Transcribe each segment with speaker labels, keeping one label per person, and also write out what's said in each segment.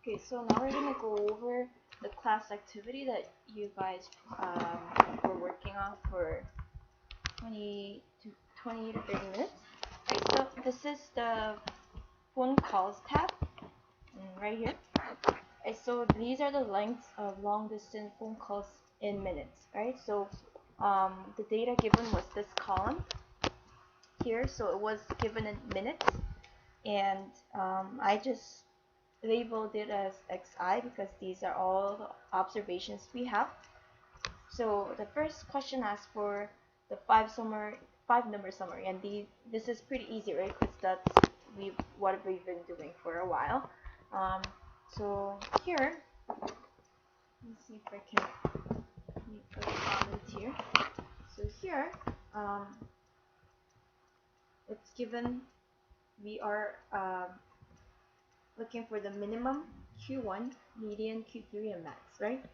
Speaker 1: Okay, so now we're gonna go over the class activity that you guys were working on for 20 to 30 minutes. Okay, so this is the phone calls tab, right here. Okay, so these are the lengths of long distance phone calls in minutes, right? So the data given was this column here, so it was given in minutes, and I just labeled it as xi because these are all the observations we have. So the first question asks for the five number summary, and this is pretty easy, right? Because that's what we've been doing for a while. So here, let's see if I can make a comment here. So here, it's given we are looking for the minimum Q1, median Q3, and max, right?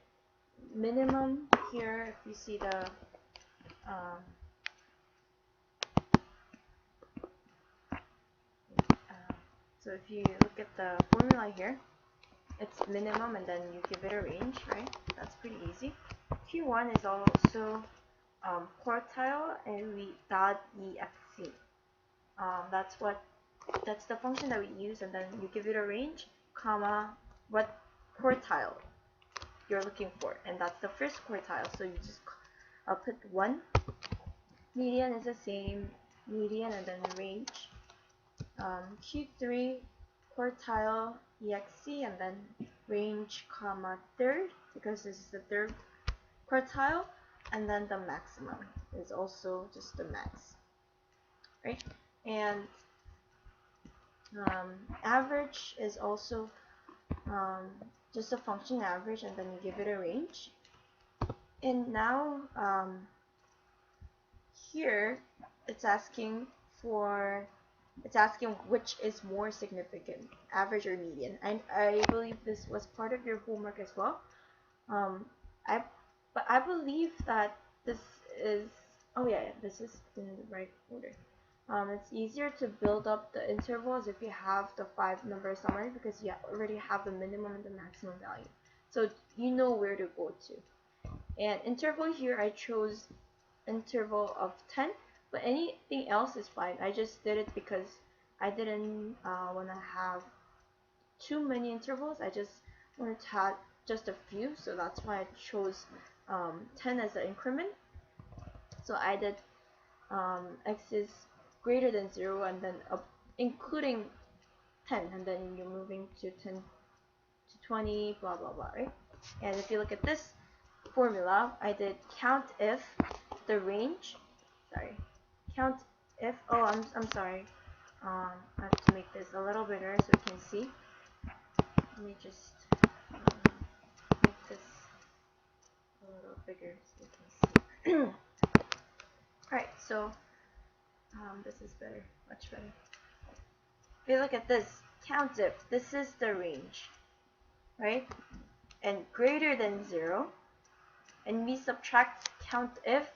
Speaker 1: Minimum here, if you see the so if you look at the formula here, it's minimum and then you give it a range, right? That's pretty easy. Q1 is also quartile, and we dot exc. That's the function that we use, and then you give it a range, comma, what quartile you're looking for, and that's the first quartile. So you just put 1. Median is the same, median and then range. Q3 quartile exc, and then range, comma, third, because this is the third quartile, and then the maximum is also just the max, right? And average is also just a function average, and then you give it a range. And now here it's asking which is more significant, average or median. I believe this was part of your homework as well. But I believe that this is, oh yeah, this is in the right order. It's easier to build up the intervals if you have the 5 number summary, because you already have the minimum and the maximum value. So you know where to go to. And interval here, I chose interval of 10, but anything else is fine. I just did it because I didn't want to have too many intervals. I just wanted to have just a few, so that's why I chose 10 as the increment. So I did x is greater than 0, and then including 10, and then you're moving to 10 to 20, blah blah blah, right? And if you look at this formula, I did count if the range, count if, oh, I'm sorry, I have to make this a little bigger so you can see. Let me just make this a little bigger so you can see. Alright, so this is better, much better. If you look at this, count if, this is the range, right? And greater than 0, and we subtract count if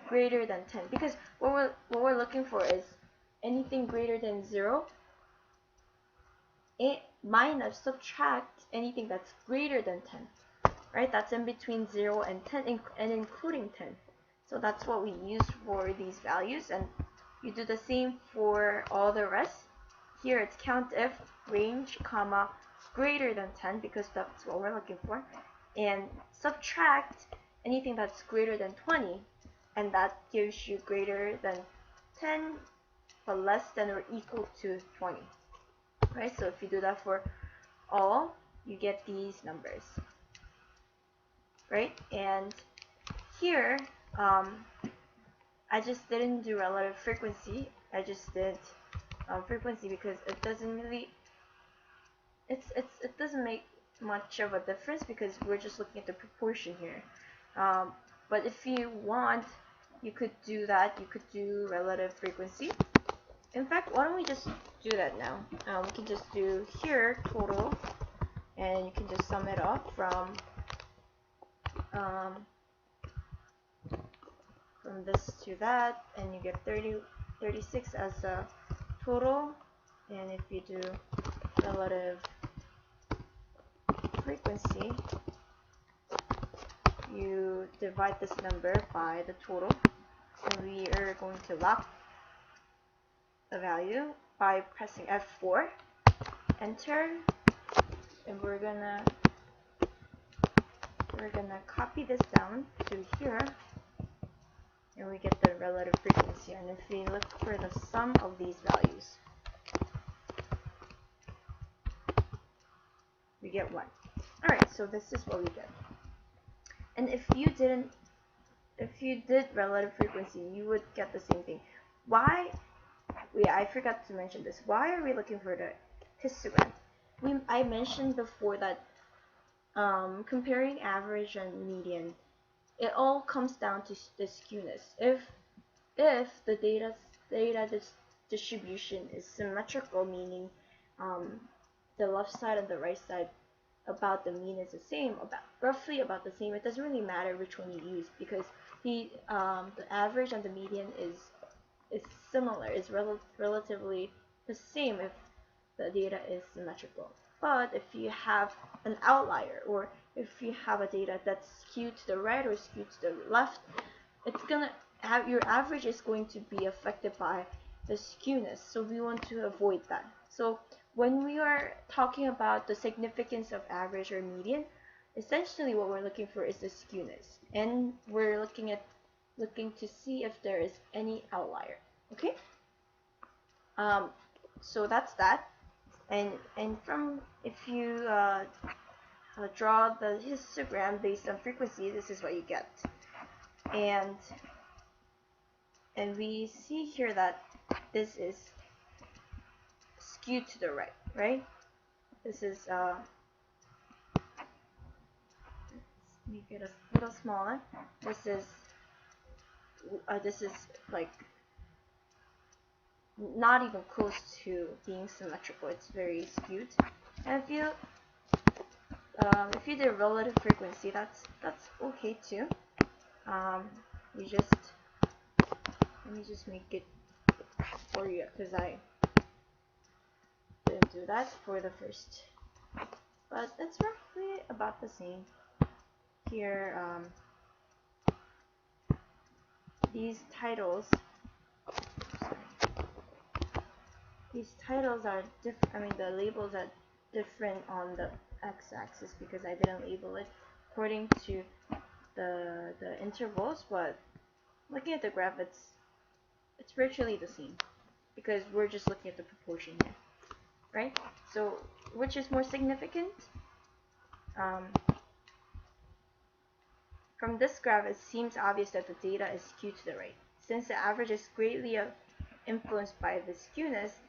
Speaker 1: greater than 10, because what we're looking for is anything greater than 0 minus subtract anything that's greater than 10, right? That's in between 0 and 10 and including 10. So that's what we use for these values, and you do the same for all the rest. Here it's count if range, comma, greater than 10, because that's what we're looking for, and subtract anything that's greater than 20, and that gives you greater than 10 but less than or equal to 20, right? So if you do that for all, you get these numbers, right? And here I just didn't do relative frequency. I just did frequency because it doesn't really it doesn't make much of a difference because we're just looking at the proportion here. But if you want, you could do that. You could do relative frequency. In fact, why don't we just do that now? We can just do here total, and you can just sum it up from this to that, and you get 36 as a total. And if you do relative divide this number by the total, and we are going to lock the value by pressing F4, enter, and we're gonna copy this down to here, and we get the relative frequency. And if we look for the sum of these values, we get 1. Alright, so this is what we get. And if you did relative frequency, you would get the same thing. Why? Yeah, I forgot to mention this. Why are we looking for the histogram? I mentioned before that comparing average and median, it all comes down to the skewness. If the data distribution is symmetrical, meaning the left side and the right side about the mean is the same, roughly about the same, it doesn't really matter which one you use, because the average and the median is similar, is relatively the same if the data is symmetrical. But if you have an outlier, or if you have a data that's skewed to the right or skewed to the left, it's gonna have, your average is going to be affected by the skewness. So we want to avoid that. So when we are talking about the significance of average or median, essentially what we're looking for is the skewness, and we're looking to see if there is any outlier. Okay. So that's that. And from, if you draw the histogram based on frequency, this is what you get. And we see here that this is skewed to the right, right? This is let's make it a little smaller. This is like not even close to being symmetrical. It's very skewed. And if you do relative frequency, that's okay too. You just, let me just make it for you, because I didn't do that for the first, but that's roughly about the same. Here, these titles are different. I mean, the labels are different on the x-axis because I didn't label it according to the intervals, but looking at the graph, it's virtually the same because we're just looking at the proportion here, right? So which is more significant? From this graph, it seems obvious that the data is skewed to the right. Since the average is greatly influenced by the skewness,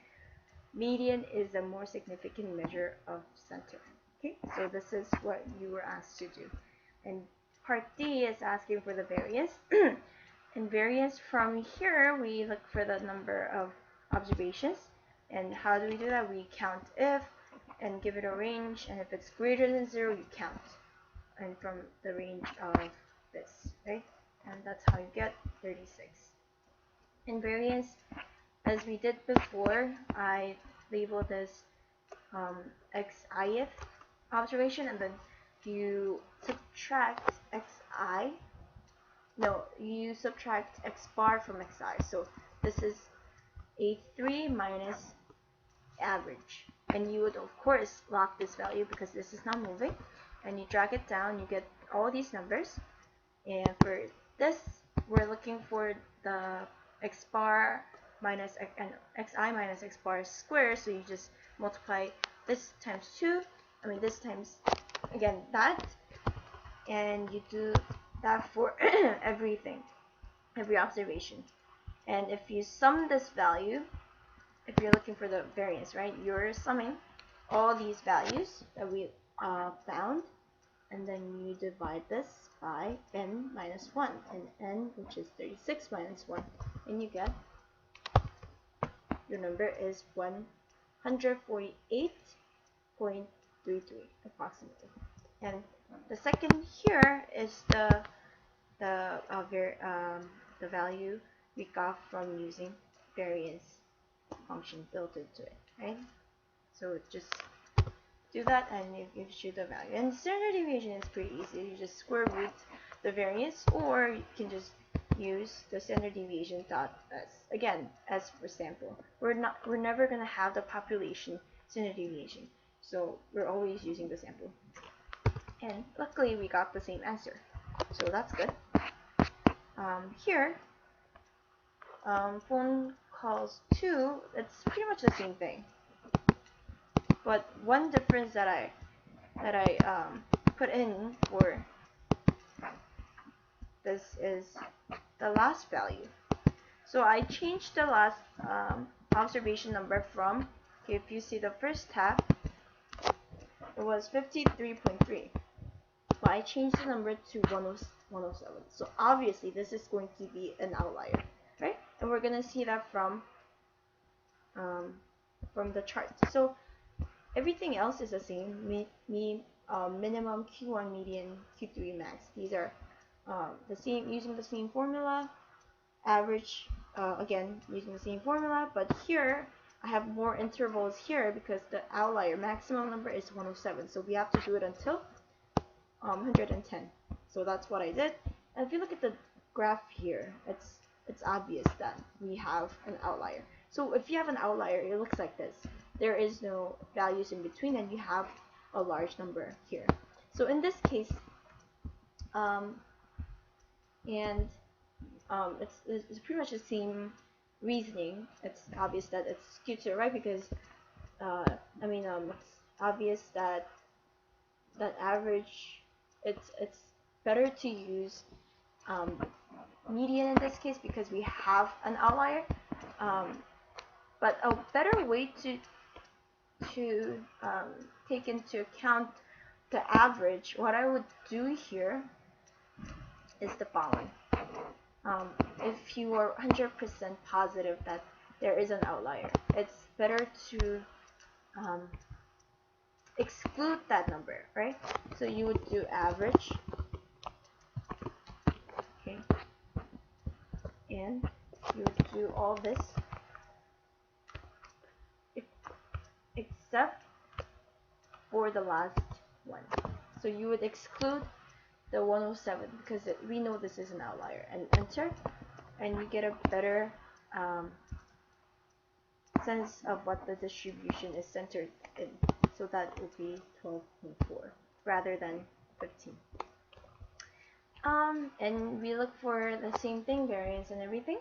Speaker 1: median is a more significant measure of center. Okay, so this is what you were asked to do. And part D is asking for the variance. And variance, from here, we look for the number of observations. And how do we do that? We count if and give it a range, and if it's greater than 0, you count. And from the range of this, right? And that's how you get 36. In variance, as we did before, I labeled this xith observation, and then you subtract you subtract x bar from xi. So this is a3 minus average, and you would of course lock this value because this is not moving, and you drag it down, you get all these numbers. And for this, we're looking for the x bar minus and xi minus x bar squared, so you just multiply this times 2, this times again that, and you do that for everything, every observation. And if you sum this value, if you're looking for the variance, right, you're summing all these values that we found, and then you divide this by n minus 1, and n, which is 36 minus 1, and you get, your number is 148.33 approximately. And the second here is the value we got from using variance function built into it, right? So just do that and it gives you the value. And standard deviation is pretty easy. You just square root the variance, or you can just use the standard deviation dot s. Again, s for sample. We're never gonna have the population standard deviation, so we're always using the sample. And luckily we got the same answer, so that's good. Here, phone calls 2, it's pretty much the same thing, but one difference that I put in for this is the last value. So I changed the last observation number from, if you see the first tab, it was 53.3, but I changed the number to 107. So obviously this is going to be an outlier, right? And we're gonna see that from the chart. So everything else is the same. Minimum, Q1 median, Q3 max. These are the same, using the same formula. Average, again using the same formula, but here I have more intervals here because the outlier maximum number is 107, so we have to do it until 110. So that's what I did. And if you look at the graph here, it's obvious that we have an outlier. So if you have an outlier, it looks like this. There is no values in between, and you have a large number here. So in this case, it's pretty much the same reasoning. It's obvious that it's skewed to the right because it's obvious that average, it's better to use median in this case because we have an outlier. But a better way to take into account the average, what I would do here is the following. If you are 100% positive that there is an outlier, it's better to exclude that number, right? So you would do average, okay, and you would do all this except for the last one. So you would exclude the 107 because we know this is an outlier, and enter, and you get a better sense of what the distribution is centered in. So that would be 12.4 rather than 15. And we look for the same thing, variance and everything.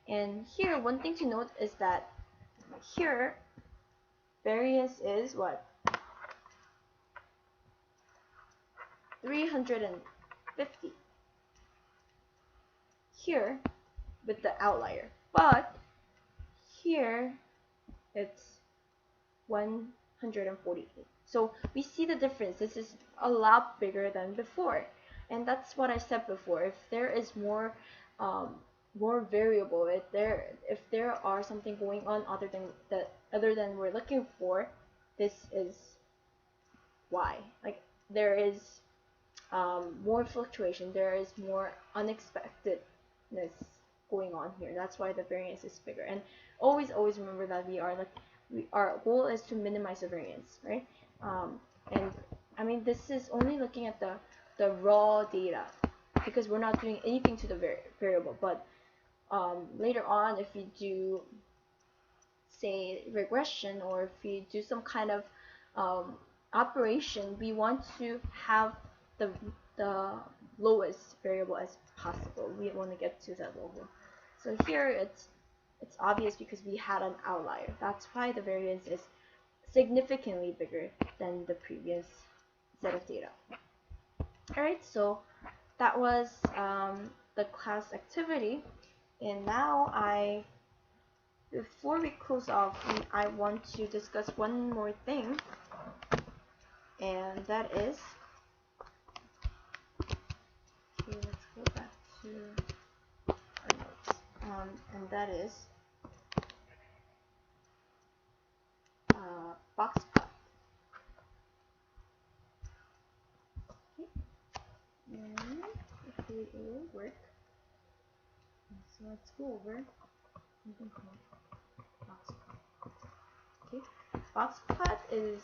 Speaker 1: And here, one thing to note is that here, variance is what? 350 here with the outlier, but here it's 148. So we see the difference. This is a lot bigger than before, and that's what I said before. If there is more variable, if there are something going on other than we're looking for, this is why. Like, there is more fluctuation, there is more unexpectedness going on here. That's why the variance is bigger. And always remember that our goal is to minimize the variance, right? And I mean, this is only looking at the raw data because we're not doing anything to the variable. But later on, if you do, say, regression, or if you do some kind of operation, we want to have the lowest variable as possible. We want to get to that level. So here it's obvious because we had an outlier. That's why the variance is significantly bigger than the previous set of data. Alright, so that was the class activity. And now before we close off, I want to discuss one more thing, and that is, okay, let's go back to our notes, and that is box plot. Okay, and hopefully it will work. So let's go over something called box plot. Okay, box plot is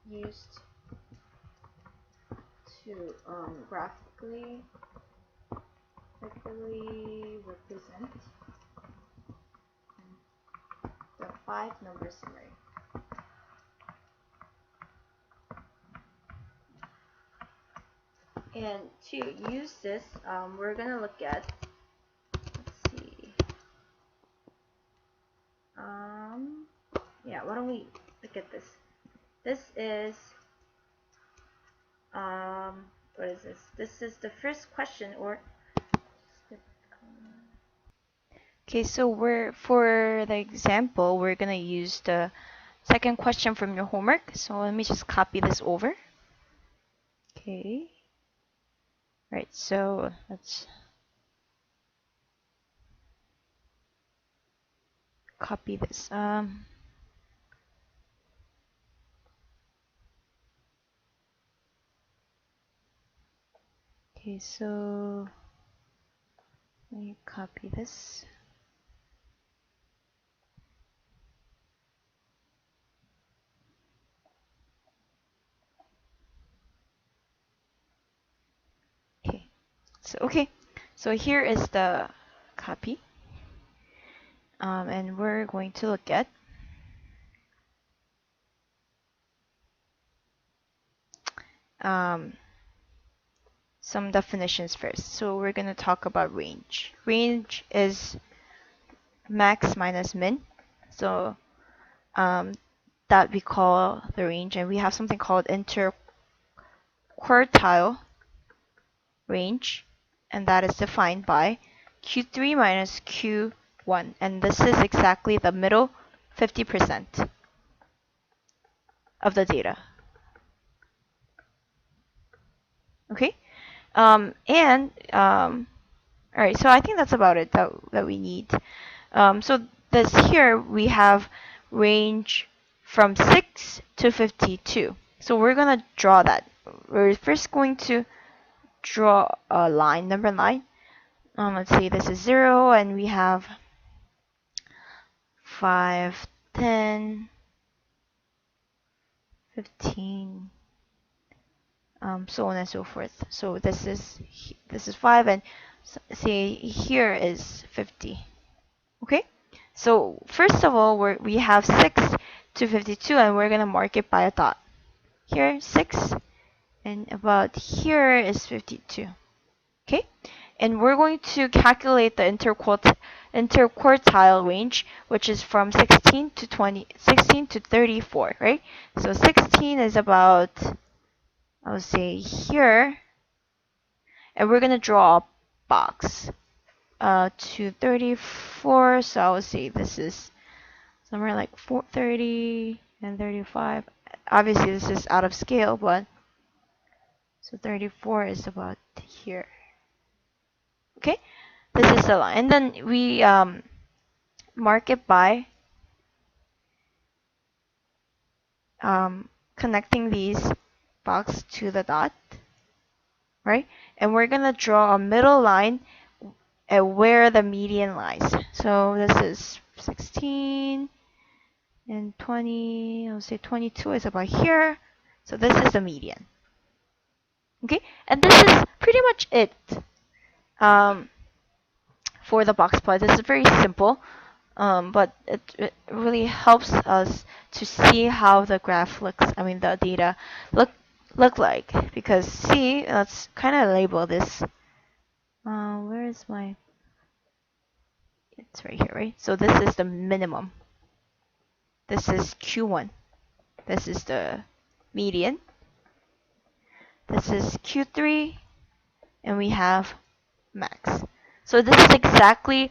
Speaker 1: used to graphically represent the 5-number summary. And to use this, we're going to look at, let's see, yeah, why don't we look at this? This is, what is this? This is the first question, or okay, so for the example, we're gonna use the second question from your homework. So let me just copy this over. Okay. Right, so let's copy this. Okay, so let me copy this. Okay, so here is the copy, and we're going to look at some definitions first. So we're going to talk about range. Range is max minus min. So that we call the range, and we have something called interquartile range, and that is defined by Q3 minus Q1, and this is exactly the middle 50% of the data. Okay, all right, so I think that's about it that we need. So this here we have range from 6 to 52. So we're gonna draw that. We're first going to draw a line, number line. Let's say this is 0, and we have 5, 10, 15, so on and so forth. So this is 5, and say here is 50. Okay, so first of all, we have 6 to 52, and we're gonna mark it by a dot. Here 6, and about here is 52. Okay, and we're going to calculate the interquartile range, which is from 16 to 34, right? So 16 is about, I would say, here, and we're gonna draw a box to 34. So I would say this is somewhere like 30 and 35. Obviously, this is out of scale, but so 34 is about here. Okay, this is the line, and then we mark it by connecting these box to the dot, right? And we're gonna draw a middle line at where the median lies. So this is 16 and 20. I'll say 22 is about here. So this is the median. Okay, and this is pretty much it for the box plot. This is very simple, but it really helps us to see how the graph looks. I mean, the data look like, because see, let's kind of label this. Where is my? It's right here, right? So this is the minimum. This is Q1. This is the median. This is Q3, and we have max. So this is exactly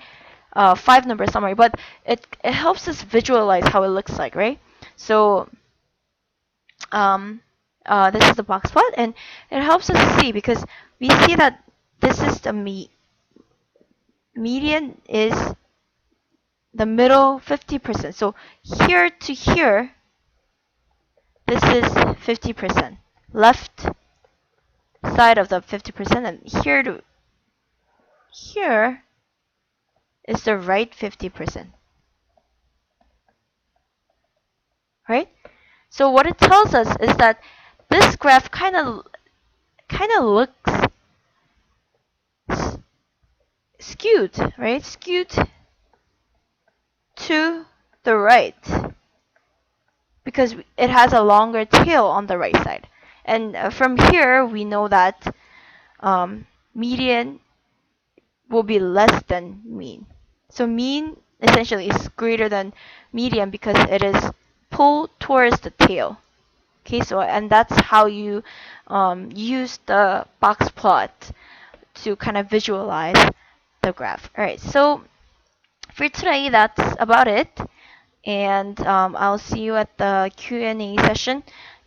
Speaker 1: 5-number summary, but it helps us visualize how it looks like, right? So this is the box plot, and it helps us see, because we see that this is the median is the middle 50%. So here to here, this is 50%. Left side of the 50%, and here to here is the right 50%. Right? So what it tells us is that this graph kind of
Speaker 2: kind of looks skewed, right? Skewed to the right because it has a longer tail on the right side. And from here, we know that median will be less than mean. So mean essentially is greater than median because it is pulled towards the tail. Okay, so and that's how you use the box plot to kind of visualize the graph. All right, so for today, that's about it. And I'll see you at the Q&A session.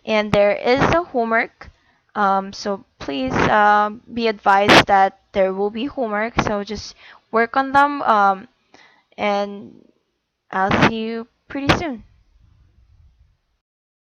Speaker 2: And there is a homework. So please be advised that there will be homework. So just work on them. And I'll see you pretty soon.